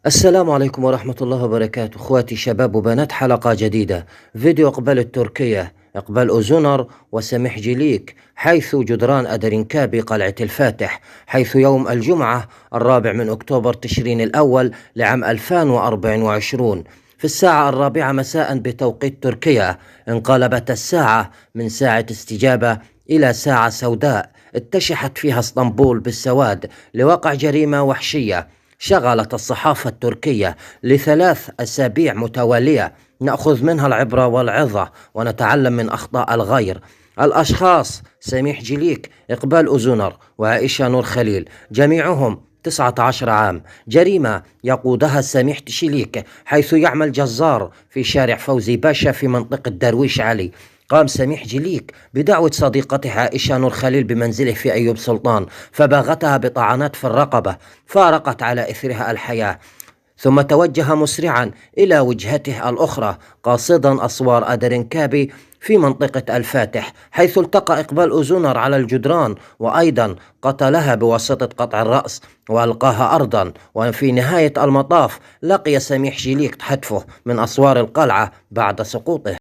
السلام عليكم ورحمة الله وبركاته. اخواتي شباب وبنات، حلقة جديدة. فيديو إقبال التركية، إقبال أوزونر وسميح جيليك حيث جدران أدرينكابي قلعة الفاتح، حيث يوم الجمعة 4 من أكتوبر تشرين الأول لعام 2024 في الساعة 4 مساء بتوقيت تركيا انقلبت الساعة من ساعة استجابة إلى ساعة سوداء اتشحت فيها اسطنبول بالسواد لوقع جريمة وحشية شغلت الصحافة التركية ل3 أسابيع متوالية. نأخذ منها العبرة والعظة ونتعلم من أخطاء الغير. الأشخاص: سميح جيليك، إقبال أوزونر، وعائشة نور خليل، جميعهم 19 عام. جريمة يقودها سميح جيليك حيث يعمل جزار في شارع فوزي باشا في منطقة درويش علي. قام سميح جيليك بدعوة صديقته عائشة نور خليل بمنزله في أيوب سلطان، فباغتها بطعنات في الرقبة، فارقت على إثرها الحياة، ثم توجه مسرعا إلى وجهته الأخرى قاصدا أسوار أدرينكابي في منطقة الفاتح، حيث التقى إقبال أوزونر على الجدران وأيضا قتلها بواسطة قطع الرأس وألقاها أرضا. وفي نهاية المطاف لقي سميح جيليك حتفه من أسوار القلعة بعد سقوطه.